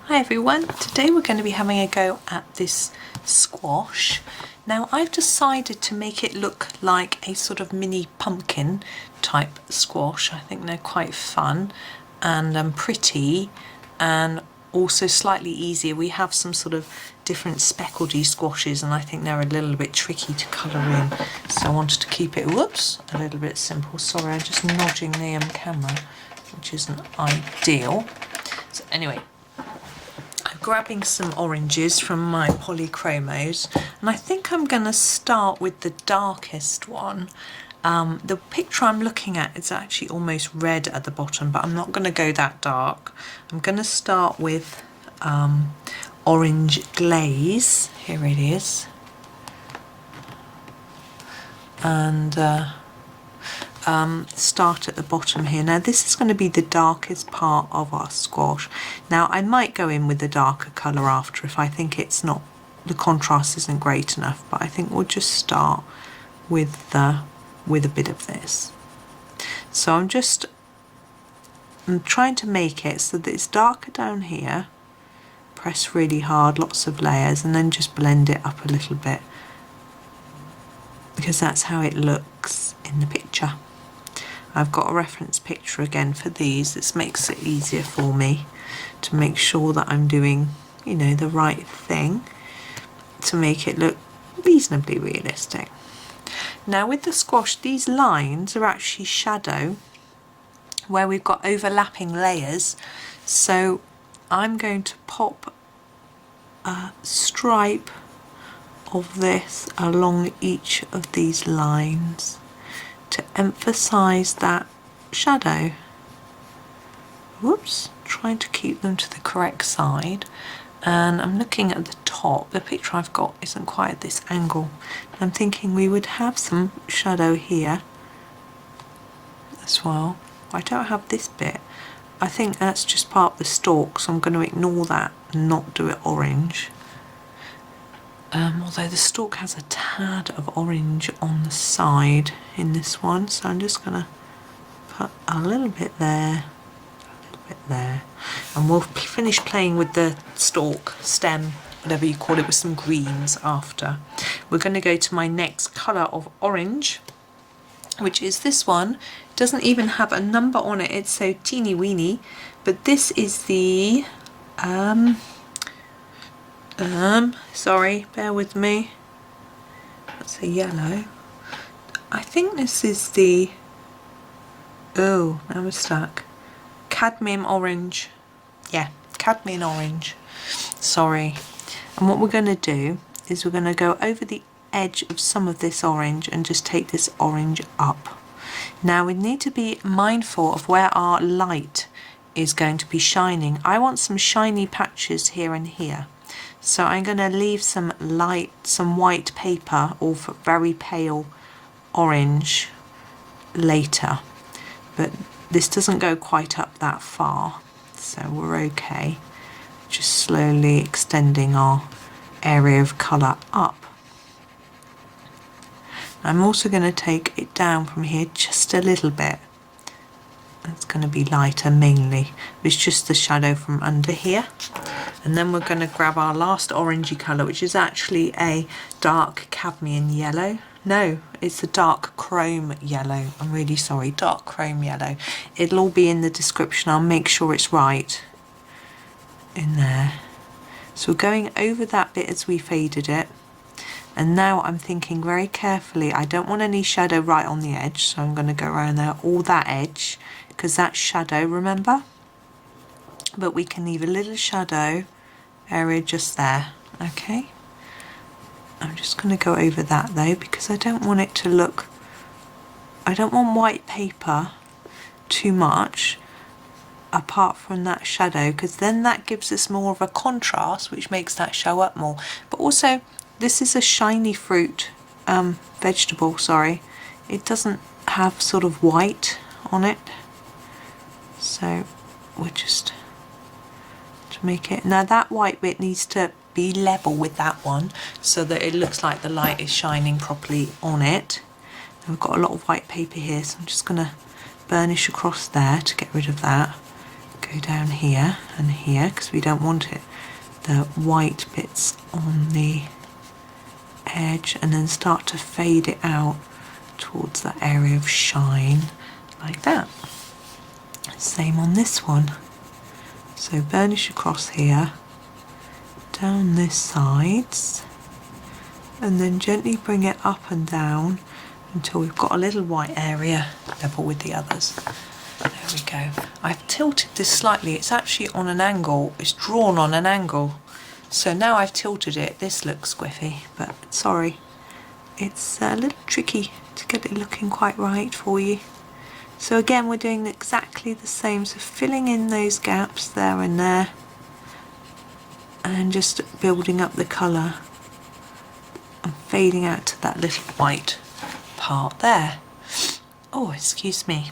Hi everyone, today we're going to be having a go at this squash. Now I've decided to make it look like a sort of mini pumpkin type squash. I think they're quite fun and pretty and also slightly easier. We have some sort of different speckledy squashes and I think they're a little bit tricky to colour in. So I wanted to keep it, whoops, a little bit simple. Sorry, I'm just nudging the camera, which isn't ideal. So anyway, grabbing some oranges from my Polychromos, and I think I'm going to start with the darkest one. The picture I'm looking at is actually almost red at the bottom, but I'm not going to go that dark. I'm going to start with Orange Glaze. Here it is. And start at the bottom here. Now this is going to be the darkest part of our squash. Now I might go in with the darker colour after if I think it's not, the contrast isn't great enough, but I think we'll just start with a bit of this. So I'm trying to make it so that it's darker down here, press really hard, lots of layers, and then just blend it up a little bit because that's how it looks in the picture. I've got a reference picture again for these. This makes it easier for me to make sure that I'm doing, you know, the right thing to make it look reasonably realistic. Now with the squash, these lines are actually shadow where we've got overlapping layers. So I'm going to pop a stripe of this along each of these lines to emphasize that shadow. Whoops, trying to keep them to the correct side. And I'm looking at the top. The picture I've got isn't quite at this angle. I'm thinking we would have some shadow here as well. I don't have this bit. I think that's just part of the stalk, so I'm going to ignore that and not do it orange. Although the stalk has a tad of orange on the side in this one, so I'm just going to put a little bit there, a little bit there, and we'll finish playing with the stalk, stem, whatever you call it, with some greens after. We're going to go to my next colour of orange, which is this one. It doesn't even have a number on it, it's so teeny weeny, but this is the sorry, bear with me. That's a yellow. I think this is the, oh, now we're stuck. Cadmium Orange. Yeah, Cadmium Orange. Sorry. And what we're going to do is we're going to go over the edge of some of this orange and just take this orange up. Now we need to be mindful of where our light is going to be shining. I want some shiny patches here and here. So I'm going to leave some white paper or very pale orange later, but this doesn't go quite up that far, so we're okay. Just slowly extending our area of colour up. I'm also going to take it down from here just a little bit. It's going to be lighter mainly. It's just the shadow from under here. And then we're going to grab our last orangey colour, which is actually a dark cadmium yellow. No, it's a dark chrome yellow. I'm really sorry, dark chrome yellow. It'll all be in the description. I'll make sure it's right in there. So we're going over that bit as we faded it. And now I'm thinking very carefully, I don't want any shadow right on the edge, so I'm going to go around there, all that edge, because that's shadow, remember? But we can leave a little shadow area just there, okay? I'm just going to go over that though, because I don't want it to look, I don't want white paper too much apart from that shadow, because then that gives us more of a contrast, which makes that show up more. But also, this is a shiny fruit, vegetable, sorry. It doesn't have sort of white on it. So we're just to make it, now that white bit needs to be level with that one so that it looks like the light is shining properly on it. And we've got a lot of white paper here, so I'm just going to burnish across there to get rid of that. Go go down here and here because we don't want it, the white bits on the edge, and then start to fade it out towards that area of shine like that. Same on this one. So burnish across here, down this sides, and then gently bring it up and down until we've got a little white area level with the others. There we go. I've tilted this slightly. It's actually on an angle. It's drawn on an angle. So now I've tilted it. This looks squiffy, but sorry. It's a little tricky to get it looking quite right for you. So again, we're doing exactly the same. So filling in those gaps there and there, and just building up the colour and fading out to that little white part there. Oh, excuse me.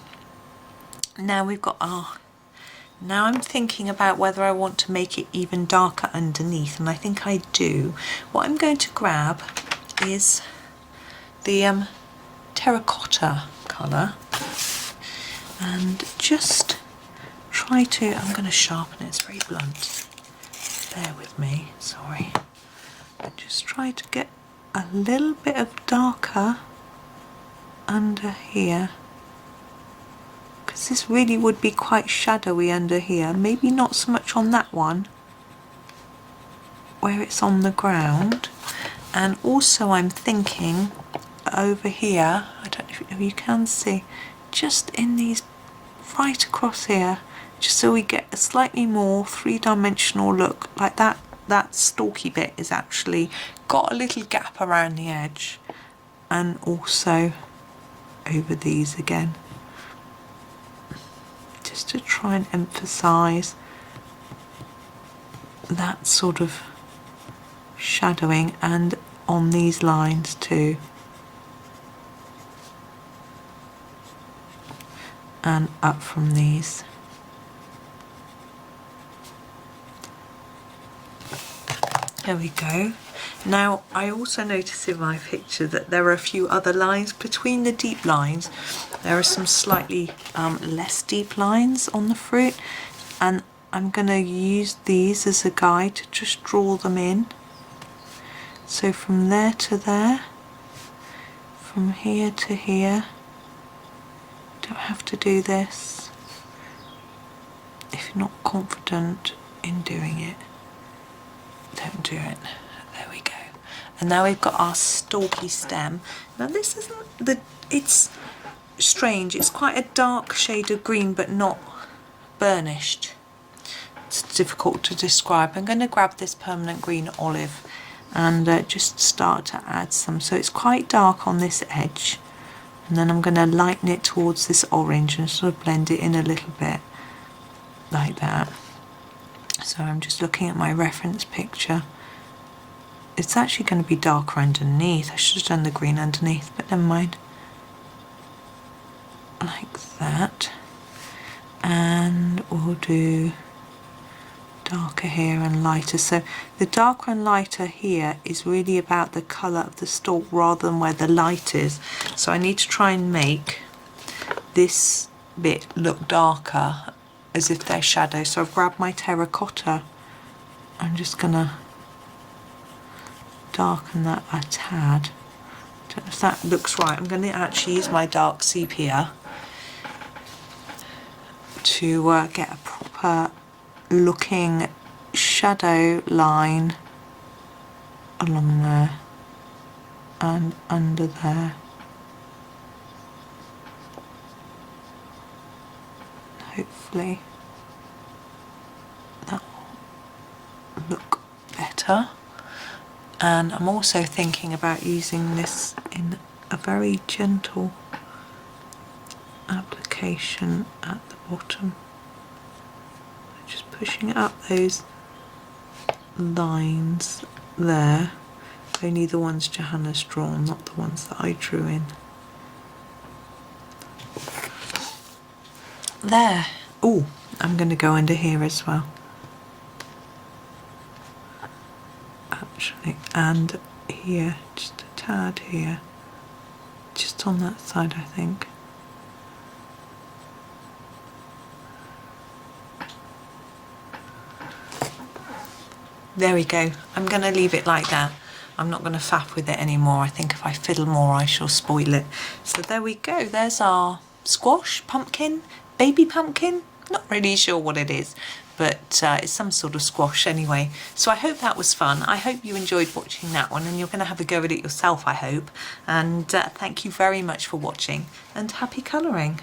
Now we've got our... Now I'm thinking about whether I want to make it even darker underneath, and I think I do. What I'm going to grab is the terracotta colour and just try to... I'm going to sharpen it, it's very blunt. Bear with me, sorry. And just try to get a little bit of darker under here, because this really would be quite shadowy under here. Maybe not so much on that one where it's on the ground. And also I'm thinking over here, I don't know if you can see, just in these right across here, just so we get a slightly more three-dimensional look, like that stalky bit is actually got a little gap around the edge, and also over these again, just to try and emphasize that sort of shadowing, and on these lines too, and up from these. There we go. Now I also notice in my picture that there are a few other lines between the deep lines. There are some slightly less deep lines on the fruit, and I'm going to use these as a guide to just draw them in. So from there to there, from here to here. Don't have to do this if you're not confident in doing it. Don't do it. There we go. And now we've got our stalky stem. Now this isn't it's strange. It's quite a dark shade of green, but not burnished. It's difficult to describe. I'm going to grab this permanent green olive and just start to add some. So it's quite dark on this edge, and then I'm going to lighten it towards this orange and sort of blend it in a little bit like that. So I'm just looking at my reference picture. It's actually going to be darker underneath. I should have done the green underneath, but never mind. Like that. And we'll do darker here and lighter. So the darker and lighter here is really about the colour of the stalk rather than where the light is. So I need to try and make this bit look darker, as if they're shadows. So I've grabbed my terracotta. I'm just gonna darken that a tad. Don't know if that looks right. I'm gonna actually use my dark sepia to get a proper looking shadow line along there and under there. Hopefully that will look better. And I'm also thinking about using this in a very gentle application at the bottom, just pushing up those lines there, only the ones Johanna's drawn, not the ones that I drew in. There. Oh, I'm going to go under here as well. Actually, and here, just a tad here. Just on that side, I think. There we go. I'm going to leave it like that. I'm not going to faff with it anymore. I think if I fiddle more, I shall spoil it. So there we go. There's our squash, pumpkin, baby pumpkin. Not really sure what it is, but it's some sort of squash anyway. So I hope that was fun. I hope you enjoyed watching that one, and you're going to have a go at it yourself, I hope. And thank you very much for watching, and happy colouring.